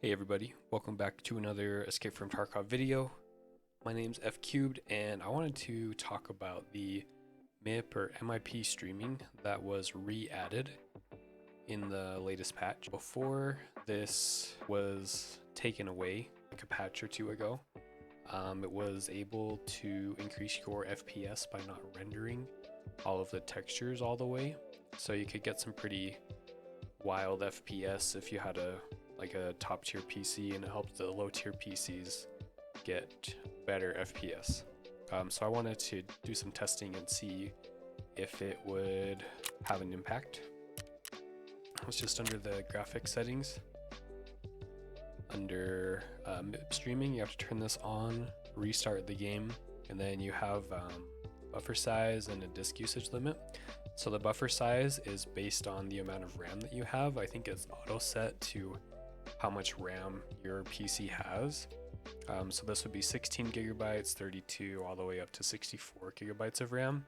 Hey everybody, welcome back to another Escape from Tarkov video. My name's F Cubed and I wanted to talk about the MIP or MIP streaming that was re-added in the latest patch. Before this was taken away like a patch or two ago, it was able to increase your FPS by not rendering all of the textures all the way. So you could get some pretty wild FPS if you had a top tier PC, and it helped the low tier PCs get better FPS. So I wanted to do some testing and see if it would have an impact. It's just under the graphics settings. Under streaming, you have to turn this on, restart the game, and then you have buffer size and a disk usage limit. So the buffer size is based on the amount of RAM that you have. I think it's auto set to how much RAM your PC has. So this would be 16 gigabytes, 32, all the way up to 64 gigabytes of RAM.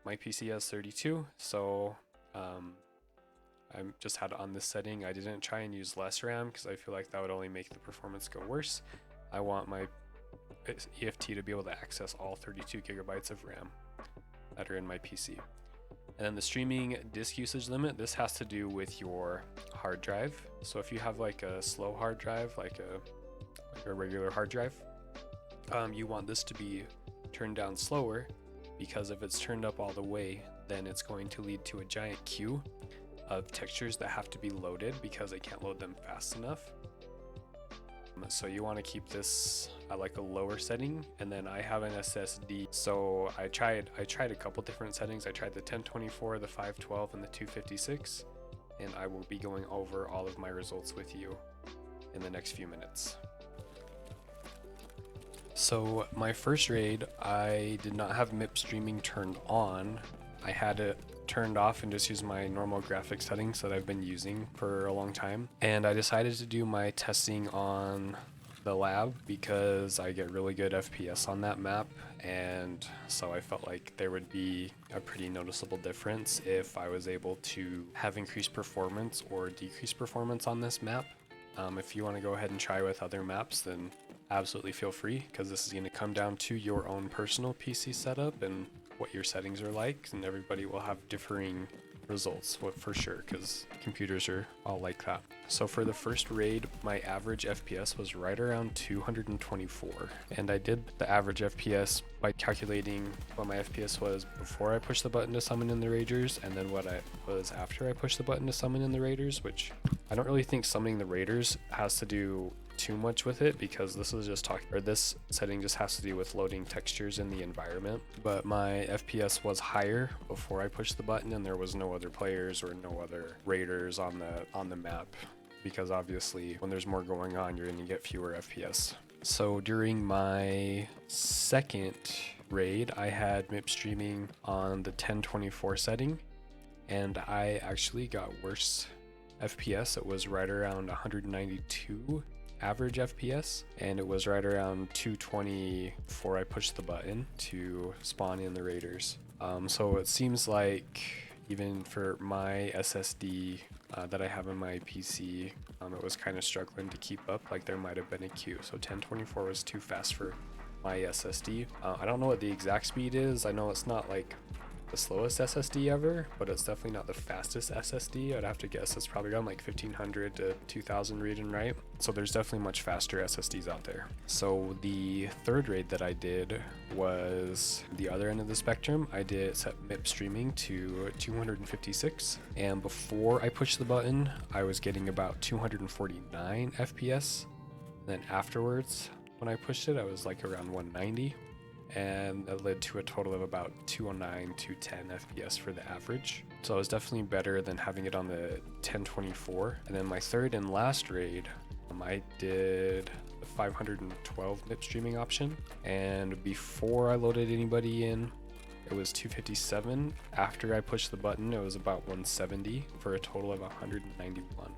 My PC has 32, so I just had it on this setting. I didn't try and use less RAM because I feel like that would only make the performance go worse. I want my EFT to be able to access all 32 gigabytes of RAM that are in my PC. And then the streaming disk usage limit, this has to do with your hard drive. So if you have like a slow hard drive, like a regular hard drive, you want this to be turned down slower, because if it's turned up all the way, then it's going to lead to a giant queue of textures that have to be loaded because they can't load them fast enough. So you want to keep this at like a lower setting. And then I have an SSD, so I tried a couple different settings. I tried the 1024, the 512, and the 256, and I will be going over all of my results with you in the next few minutes. So my first raid, I did not have MIP streaming turned on. I had it turned off and just use my normal graphics settings that I've been using for a long time. And I decided to do my testing on the lab because I get really good FPS on that map, and so I felt like there would be a pretty noticeable difference if I was able to have increased performance or decreased performance on this map. If you want to go ahead and try with other maps, then absolutely feel free, because this is going to come down to your own personal PC setup and what your settings are like, and everybody will have differing results for sure, because computers are all like that. So for the first raid, my average FPS was right around 224, and I did the average FPS by calculating what my FPS was before I pushed the button to summon in the raiders, and then what I was after I pushed the button to summon in the raiders, which I don't really think summoning the raiders has to do too much with it, because this setting just has to do with loading textures in the environment. But my FPS was higher before I pushed the button, and there was no other players or no other raiders on the map, because obviously when there's more going on, you're going to get fewer FPS. So during my second raid, I had MIP streaming on the 1024 setting, and I actually got worse FPS. It was right around 192 average FPS, and it was right around 220 before I pushed the button to spawn in the raiders. So it seems like even for my SSD that I have in my PC, it was kind of struggling to keep up. Like there might have been a queue, so 1024 was too fast for my SSD. I don't know what the exact speed is. I know it's not like the slowest SSD ever, but it's definitely not the fastest SSD. I'd have to guess it's probably around like 1500 to 2000 read and write. So there's definitely much faster SSDs out there. So the third raid that I did was the other end of the spectrum. I did set MIP streaming to 256, and before I pushed the button, I was getting about 249 FPS. Then afterwards, when I pushed it, I was like around 190. And that led to a total of about 209, 210 FPS for the average. So it was definitely better than having it on the 1024. And then my third and last raid, I did the 512 MIP streaming option. And before I loaded anybody in, it was 257. After I pushed the button, it was about 170 for a total of 191.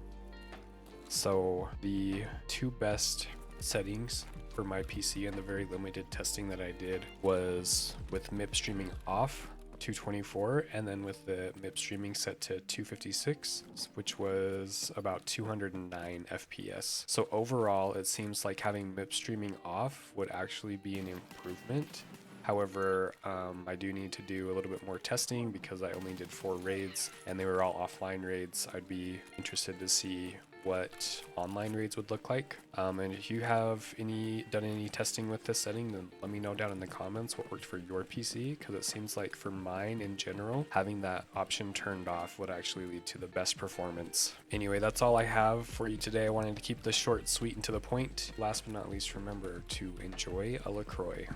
So the two best settings for my PC and the very limited testing that I did was with MIP streaming off 224, and then with the MIP streaming set to 256, which was about 209 FPS. So overall, it seems like having MIP streaming off would actually be an improvement. However, I do need to do a little bit more testing because I only did 4 raids and they were all offline raids. I'd be interested to see what online raids would look like. And if you have done any testing with this setting, then let me know down in the comments what worked for your PC, because it seems like for mine in general, having that option turned off would actually lead to the best performance. Anyway, that's all I have for you today. I wanted to keep this short, sweet, and to the point. Last but not least, remember to enjoy a LaCroix.